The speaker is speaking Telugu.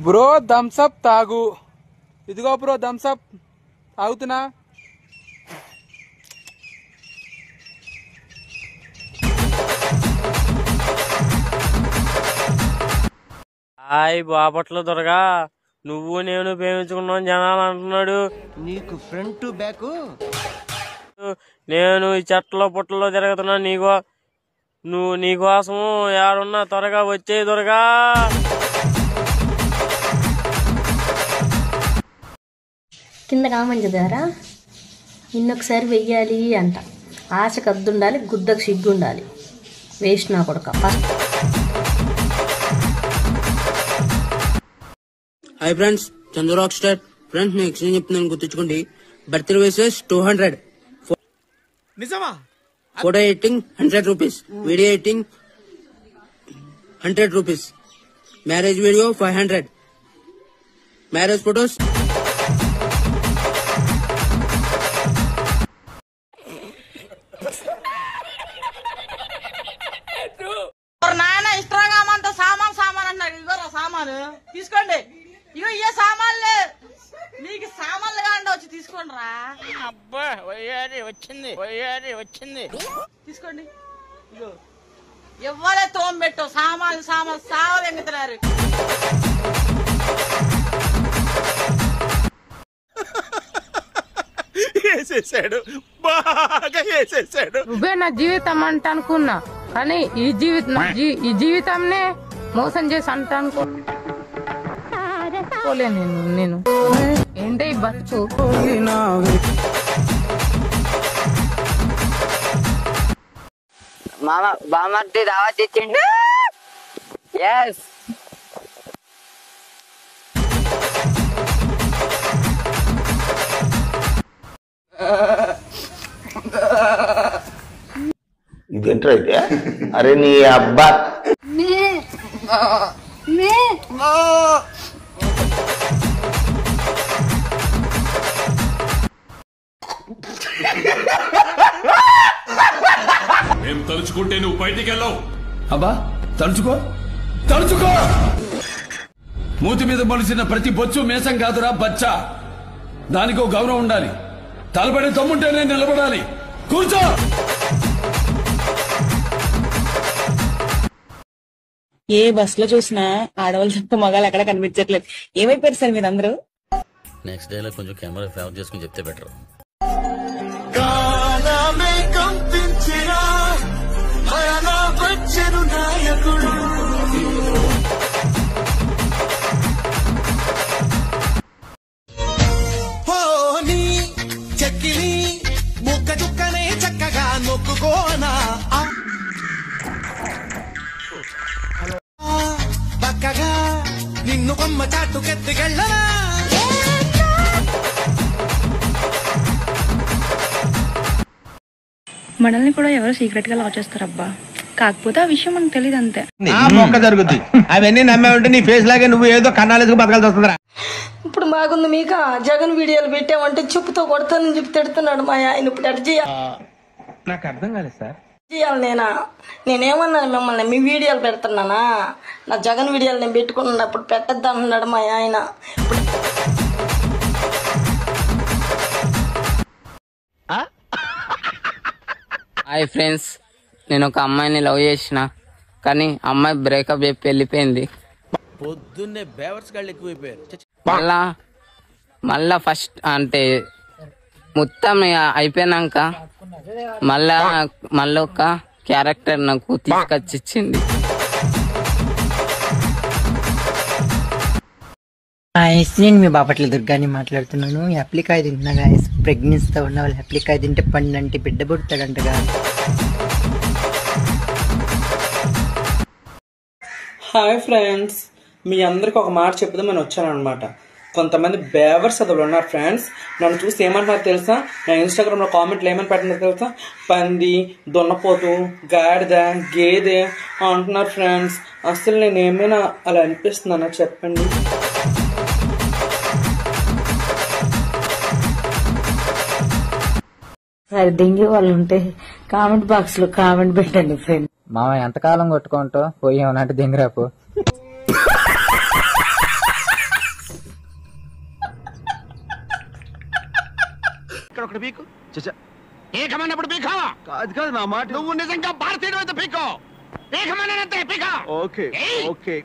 బ్రో థమ్సప్ తాగు. ఇదిగో బ్రో థమ్సప్ తాగుతున్నా. హాయ్ బాపట్ల దొరగా, నువ్వు నేను ప్రేమించుకున్నాం జనాలు అంటున్నాడు. నీకు ఫ్రంట్ బ్యాక్, నేను ఈ చెట్లలో పుట్టలో తిరుగుతున్నా. నీకోసము యాడున్నా త్వరగా వచ్చే దొరగా. కింద కామంచి ద్వారా నిన్నొకసారి వెయ్యాలి అంట. ఆశకు అద్దుండాలి, గుద్దకు సిగ్గుండాలి. వేస్ట్ నా కొడుక. హాయ్ ఫ్రెండ్స్, చంద్ర రాక్ స్టార్. ఫ్రెండ్స్ నేను ఎక్స్చేంజ్ చెప్తున్నాను, గుర్తుంచుకోండి. బర్త్డే వేసెస్ 200, నిజమా? Photo editing 100 rupees, video editing 100 rupees, marriage video 500, marriage photos నాయన ఇష్టంగా సామాన్ అన్నాడు. ఇవ్వరా సామాను తీసుకోండి. ఇగో ఏ సామాన్లే మీకు సామాన్లుగా అండి, వచ్చి తీసుకోండి రా. అబ్బా వచ్చింది తీసుకోండి. ఇగో ఇవ్వలే తోంబెట్టు సామాన్లు సావలు ఎంగుతున్నారు. బాగా వేసేసాడు. నువ్వే నా జీవితం అంట అనుకున్నా, కానీ ఈ జీవితంనే మోసం చేసి అంట అనుకోలే నేను. ఏంటే ఈ బతుకు? బామర్ది దావత్ ఇచ్చిండు. ఎస్ ఇదేంట్రా అయితే? అరే నీ అబ్బా మేము తలుచుకుంటే నువ్వు బయటికి వెళ్ళావు. అబ్బా తలుచుకో. మూతి మీద మొలిసిన ప్రతి బొచ్చు మేసం కాదురా బచ్చా. దానికో గౌరవం ఉండాలి. తలబడి తమ్ముంటేనే నిలబడాలి. కూర్చో. ఏ బస్ లో చూసినా ఆడవాళ్ళు తప్ప మగాళ్ళు ఎక్కడ కనిపించట్లేదు. ఏమైపోయారు సార్ మీరందరూ? నెక్స్ట్ డే లో కొంచెం కెమెరా ఫేవర్ చేసుకుని చెప్తే బెటర్. చెక్కిలి ముక్క చుక్కనే చక్కగా నొక్కుకోనా, పక్కగా నిన్ను కొమ్మ చాటుకెత్తికెళ్ళనా. మనల్ని కూడా ఎవరో సీక్రెట్ గా లవ్ చేస్తారబ్బా. కాకపోతే ఆ విషయం మనకు తెలియదు అంతే. మొక్క జరుగుద్ది. అవన్నీ నమ్మే ఉంటే నీ ఫేస్ లాగే నువ్వు ఏదో కన్నాలేసుకు బతకాల్సి వస్తుందిరా. ఇప్పుడు మాకుంది మీక జగన్ వీడియోలు పెట్టామంటే చెప్పుతో కొడతానని చెప్పి తిడుతున్నాడు మా ఆయన. ఇప్పుడు ఎట్ చేయాలి? నాకు అర్థం కాలేదు సార్. చేయాలి నేనేమన్నాను మిమ్మల్ని? మీ వీడియోలు పెడుతున్నానా? నా జగన్ వీడియోలు నేను పెట్టుకున్నప్పుడు పెట్టద్దు అంటున్నాడు మా ఆయన. హాయ్ ఫ్రెండ్స్, నేను ఒక అమ్మాయిని లవ్ చేసిన, కానీ అమ్మాయి బ్రేకప్ చెప్పి వెళ్ళిపోయింది. పొద్దున్నే బేవర్స్ గాళ్ళు ఎక్కువైపోయారు. మళ్ళా ఫస్ట్ అంటే మొత్తం అయిపోయినాక మళ్ళీ ఒక క్యారెక్టర్ నాకు తీసుకొచ్చి ఇచ్చింది. నేను మీ బాపట్ల దుర్గాని మాట్లాడుతున్నాను. అప్లికాయ తింటున్నా గాయస్. ప్రెగ్నెన్సీతో ఉన్న వాళ్ళు అప్లికాయ తింటే పండంటే బిడ్డ పుడతాడంటగా. హాయ్ ఫ్రెండ్స్, మీ అందరికి ఒక మాట చెప్పుదామని వచ్చానమాట. కొంతమంది బేవర్స్ అదలు ఉన్నారు ఫ్రెండ్స్. నన్ను చూసి ఏమంటున్నారు తెలుసా? నా ఇన్స్టాగ్రామ్లో కామెంట్లు ఏమని పెట్టినారు తెలుసా? పంది, దున్నపోతు, గాడిద, గేదె అంటున్నారు ఫ్రెండ్స్. అసలు నేను ఏమైనా అలా అనిపిస్తున్నానా చెప్పండి? దెంగి వాళ్ళు ఉంటే కామెంట్ బాక్స్ లో కామెంట్ పెట్టండి ఫ్రెండ్. మామ ఎంతకాలం కొట్టుకుంటావు? పోయి ఏమనంటే దెంగిరాపు. ఇక్కడ ఒకటి పీకు పీకమన్నప్పుడు పీకో. కాదు నా మాట. నువ్వు నిజంగా భారతీయుడు అయితే పీకో. పీకమన్నంతే పీకో. Okay okay.